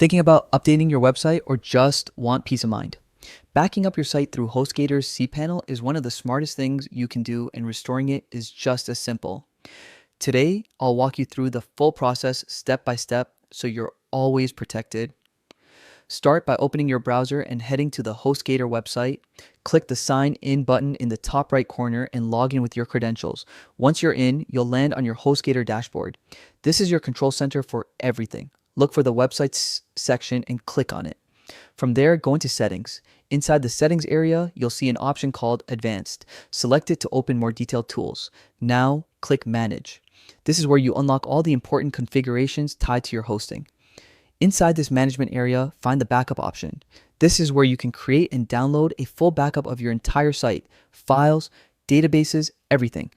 Thinking about updating your website or just want peace of mind? Backing up your site through Hostgator's cPanel is one of the smartest things you can do, and restoring it is just as simple. Today, I'll walk you through the full process step by step so you're always protected. Start by opening your browser and heading to the Hostgator website. Click the Sign In button in the top right corner and log in with your credentials. Once you're in, you'll land on your Hostgator dashboard. This is your control center for everything. Look for the Websites section and click on it. From there, go into Settings. Inside the Settings area, you'll see an option called Advanced. Select it to open more detailed tools. Now, click Manage. This is where you unlock all the important configurations tied to your hosting. Inside this management area, find the backup option. This is where you can create and download a full backup of your entire site, files, databases, everything.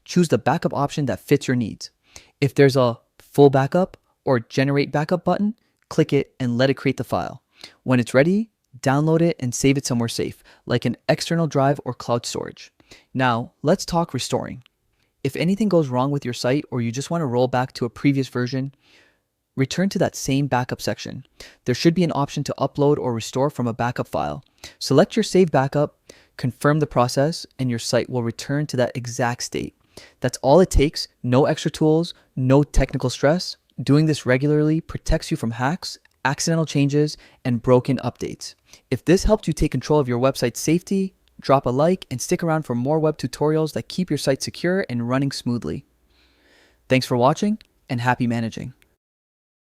Choose the backup option that fits your needs. If there's a full backup or generate backup button, click it and let it create the file. When it's ready, download it and save it somewhere safe, like an external drive or cloud storage. Now, let's talk restoring. If anything goes wrong with your site or you just want to roll back to a previous version, return to that same backup section. There should be an option to upload or restore from a backup file. Select your saved backup, confirm the process, and your site will return to that exact state. That's all it takes. No extra tools, no technical stress. Doing this regularly protects you from hacks, accidental changes, and broken updates. If this helped you take control of your website's safety, drop a like and stick around for more web tutorials that keep your site secure and running smoothly. Thanks for watching, and happy managing.